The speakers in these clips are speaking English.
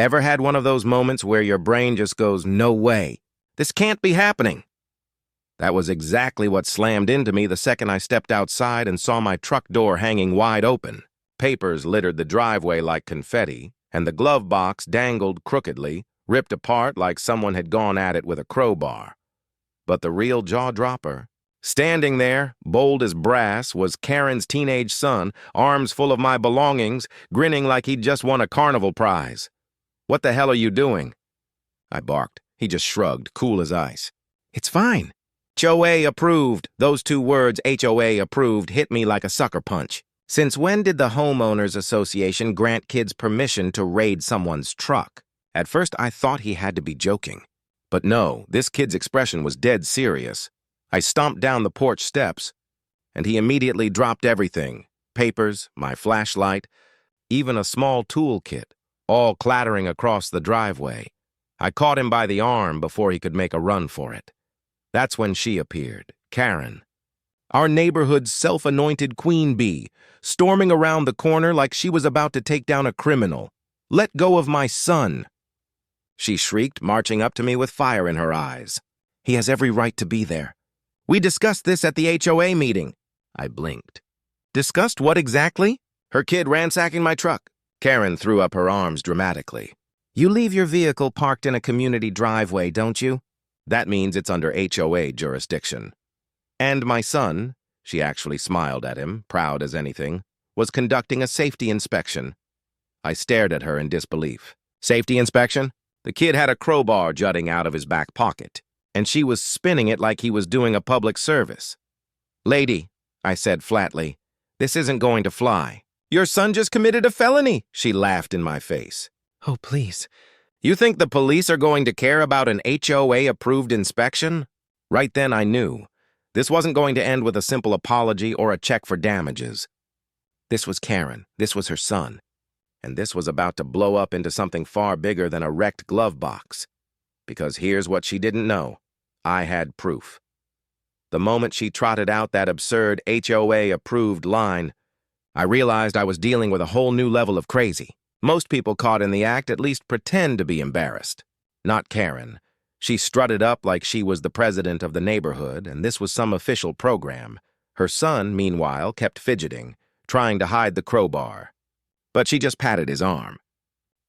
Ever had one of those moments where your brain just goes, no way, this can't be happening? That was exactly what slammed into me the second I stepped outside and saw my truck door hanging wide open. Papers littered the driveway like confetti, and the glove box dangled crookedly, ripped apart like someone had gone at it with a crowbar. But the real jaw-dropper, standing there, bold as brass, was Karen's teenage son, arms full of my belongings, grinning like he'd just won a carnival prize. "What the hell are you doing?" I barked. He just shrugged, cool as ice. "It's fine. HOA approved." Those two words, HOA approved, hit me like a sucker punch. Since when did the Homeowners Association grant kids permission to raid someone's truck? At first, I thought he had to be joking. But no, this kid's expression was dead serious. I stomped down the porch steps, and he immediately dropped everything. Papers, my flashlight, even a small toolkit, all clattering across the driveway. I caught him by the arm before he could make a run for it. That's when she appeared, Karen, our neighborhood's self-anointed queen bee, storming around the corner like she was about to take down a criminal. "Let go of my son!" she shrieked, marching up to me with fire in her eyes. "He has every right to be there. We discussed this at the HOA meeting." I blinked. "Discussed what exactly?" "Her kid ransacking my truck." Karen threw up her arms dramatically. "You leave your vehicle parked in a community driveway, don't you? That means it's under HOA jurisdiction. And my son," she actually smiled at him, proud as anything, "was conducting a safety inspection." I stared at her in disbelief. "Safety inspection?" The kid had a crowbar jutting out of his back pocket, and she was spinning it like he was doing a public service. "Lady," I said flatly, "this isn't going to fly." "Your son just committed a felony," she laughed in my face. "Oh, please. You think the police are going to care about an HOA-approved inspection?" Right then I knew. This wasn't going to end with a simple apology or a check for damages. This was Karen. This was her son. And this was about to blow up into something far bigger than a wrecked glove box. Because here's what she didn't know. I had proof. The moment she trotted out that absurd HOA-approved line, I realized I was dealing with a whole new level of crazy. Most people caught in the act at least pretend to be embarrassed. Not Karen. She strutted up like she was the president of the neighborhood, and this was some official program. Her son, meanwhile, kept fidgeting, trying to hide the crowbar. But she just patted his arm.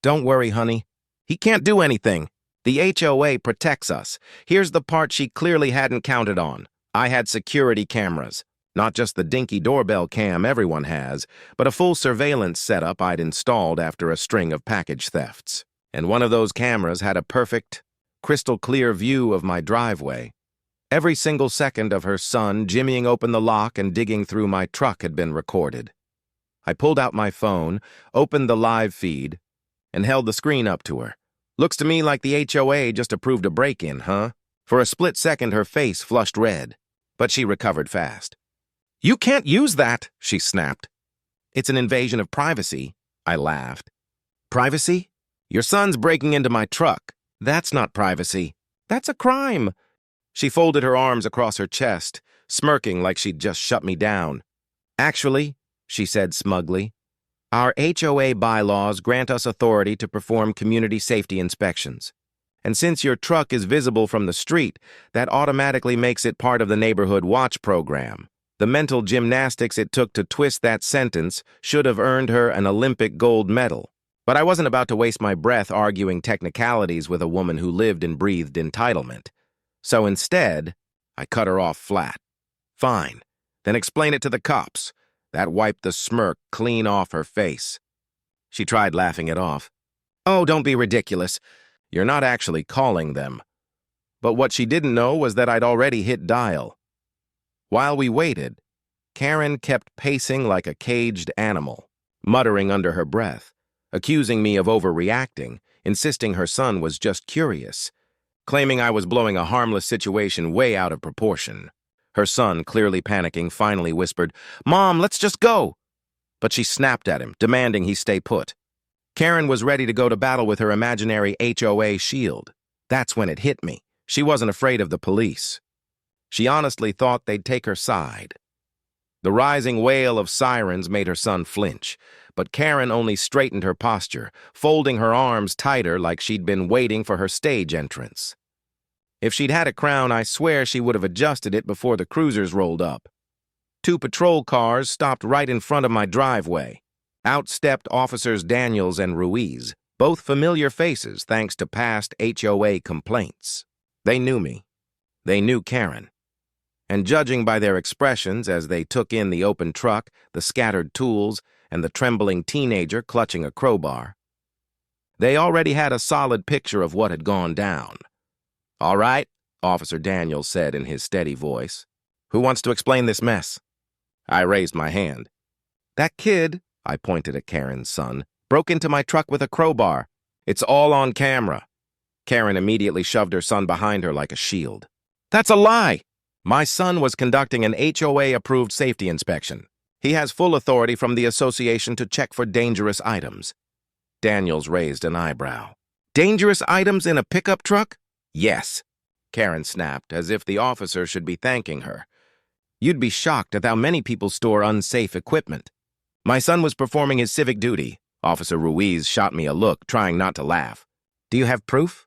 "Don't worry, honey. He can't do anything. The HOA protects us. Here's the part she clearly hadn't counted on. I had security cameras. Not just the dinky doorbell cam everyone has, but a full surveillance setup I'd installed after a string of package thefts. And one of those cameras had a perfect, crystal-clear view of my driveway. Every single second of her son jimmying open the lock and digging through my truck had been recorded. I pulled out my phone, opened the live feed, and held the screen up to her. "Looks to me like the HOA just approved a break-in, huh?" For a split second, her face flushed red, but she recovered fast. "You can't use that," she snapped. "It's an invasion of privacy," I laughed. "Privacy? Your son's breaking into my truck. That's not privacy. That's a crime." She folded her arms across her chest, smirking like she'd just shut me down. "Actually," she said smugly, "our HOA bylaws grant us authority to perform community safety inspections. And since your truck is visible from the street, that automatically makes it part of the neighborhood watch program. The mental gymnastics it took to twist that sentence should have earned her an Olympic gold medal. But I wasn't about to waste my breath arguing technicalities with a woman who lived and breathed entitlement. So instead, I cut her off flat. "Fine, then explain it to the cops." That wiped the smirk clean off her face. She tried laughing it off. "Oh, don't be ridiculous. You're not actually calling them." But what she didn't know was that I'd already hit dial. While we waited, Karen kept pacing like a caged animal, muttering under her breath, accusing me of overreacting, insisting her son was just curious, claiming I was blowing a harmless situation way out of proportion. Her son, clearly panicking, finally whispered, "Mom, let's just go." But she snapped at him, demanding he stay put. Karen was ready to go to battle with her imaginary HOA shield. That's when it hit me. She wasn't afraid of the police. She honestly thought they'd take her side. The rising wail of sirens made her son flinch, but Karen only straightened her posture, folding her arms tighter like she'd been waiting for her stage entrance. If she'd had a crown, I swear she would have adjusted it before the cruisers rolled up. 2 patrol cars stopped right in front of my driveway. Out stepped Officers Daniels and Ruiz, both familiar faces thanks to past HOA complaints. They knew me. They knew Karen. And judging by their expressions as they took in the open truck, the scattered tools, and the trembling teenager clutching a crowbar, they already had a solid picture of what had gone down. "All right," Officer Daniels said in his steady voice. "Who wants to explain this mess?" I raised my hand. "That kid," I pointed at Karen's son, "broke into my truck with a crowbar. It's all on camera." Karen immediately shoved her son behind her like a shield. "That's a lie! My son was conducting an HOA-approved safety inspection. He has full authority from the association to check for dangerous items." Daniels raised an eyebrow. "Dangerous items in a pickup truck?" "Yes," Karen snapped, as if the officer should be thanking her. "You'd be shocked at how many people store unsafe equipment. My son was performing his civic duty." Officer Ruiz shot me a look, trying not to laugh. "Do you have proof?"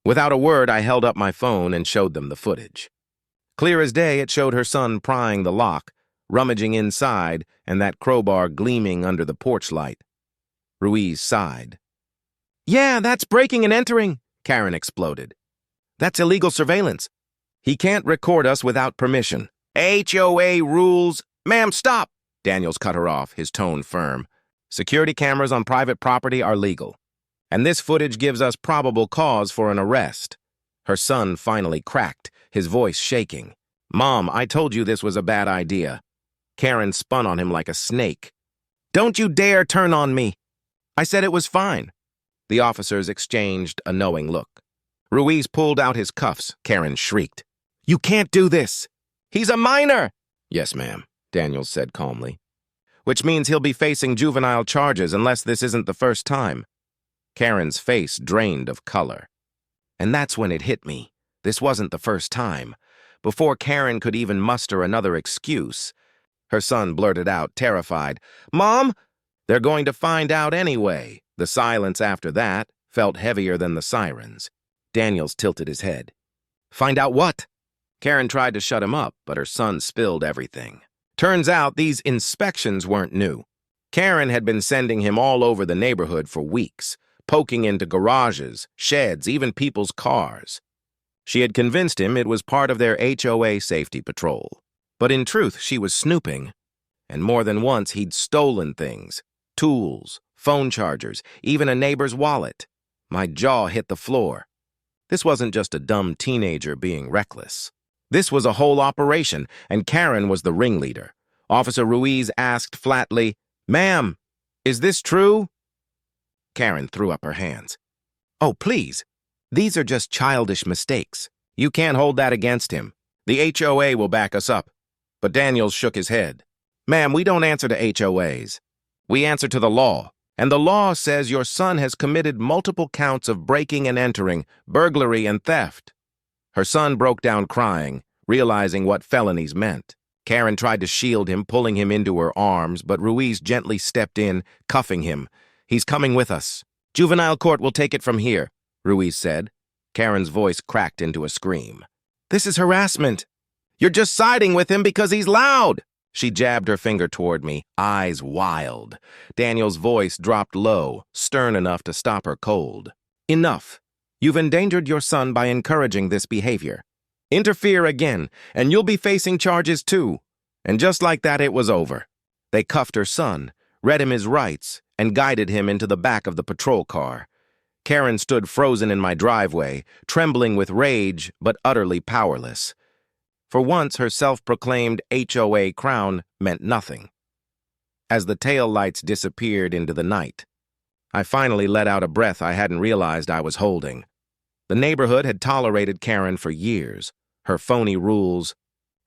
Without a word, I held up my phone and showed them the footage. Clear as day, it showed her son prying the lock, rummaging inside, and that crowbar gleaming under the porch light. Ruiz sighed. "Yeah, that's breaking and entering," Karen exploded. "That's illegal surveillance. He can't record us without permission. HOA rules—" "Ma'am, stop!" Daniels cut her off, his tone firm. "Security cameras on private property are legal, and this footage gives us probable cause for an arrest." Her son finally cracked, his voice shaking. "Mom, I told you this was a bad idea." Karen spun on him like a snake. "Don't you dare turn on me. I said it was fine." The officers exchanged a knowing look. Ruiz pulled out his cuffs. Karen shrieked. "You can't do this. He's a minor." "Yes, ma'am," Daniels said calmly. "Which means he'll be facing juvenile charges unless this isn't the first time." Karen's face drained of color. And that's when it hit me. This wasn't the first time. Before Karen could even muster another excuse, her son blurted out, terrified, "Mom, they're going to find out anyway." The silence after that felt heavier than the sirens. Daniels tilted his head. "Find out what?" Karen tried to shut him up, but her son spilled everything. Turns out these inspections weren't new. Karen had been sending him all over the neighborhood for weeks, poking into garages, sheds, even people's cars. She had convinced him it was part of their HOA safety patrol. But in truth, she was snooping. And more than once, he'd stolen things. Tools, phone chargers, even a neighbor's wallet. My jaw hit the floor. This wasn't just a dumb teenager being reckless. This was a whole operation, and Karen was the ringleader. Officer Ruiz asked flatly, "Ma'am, is this true?" Karen threw up her hands. "Oh, please. These are just childish mistakes. You can't hold that against him. The HOA will back us up." But Daniels shook his head. "Ma'am, we don't answer to HOAs. We answer to the law. And the law says your son has committed multiple counts of breaking and entering, burglary, and theft." Her son broke down crying, realizing what felonies meant. Karen tried to shield him, pulling him into her arms, but Ruiz gently stepped in, cuffing him. "He's coming with us. Juvenile court will take it from here," Ruiz said. Karen's voice cracked into a scream. "This is harassment. You're just siding with him because he's loud." She jabbed her finger toward me, eyes wild. Daniel's voice dropped low, stern enough to stop her cold. "Enough. You've endangered your son by encouraging this behavior. Interfere again, and you'll be facing charges too." And just like that, it was over. They cuffed her son, read him his rights, and guided him into the back of the patrol car. Karen stood frozen in my driveway, trembling with rage but utterly powerless. For once, her self-proclaimed HOA crown meant nothing. As the taillights disappeared into the night, I finally let out a breath I hadn't realized I was holding. The neighborhood had tolerated Karen for years, her phony rules,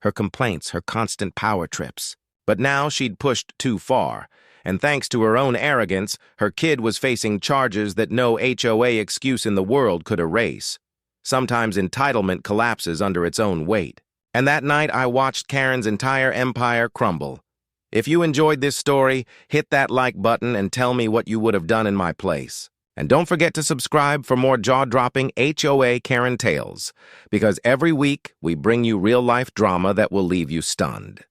her complaints, her constant power trips. But now she'd pushed too far, and thanks to her own arrogance, her kid was facing charges that no HOA excuse in the world could erase. Sometimes entitlement collapses under its own weight. And that night I watched Karen's entire empire crumble. If you enjoyed this story, hit that like button and tell me what you would have done in my place. And don't forget to subscribe for more jaw-dropping HOA Karen tales, because every week we bring you real-life drama that will leave you stunned.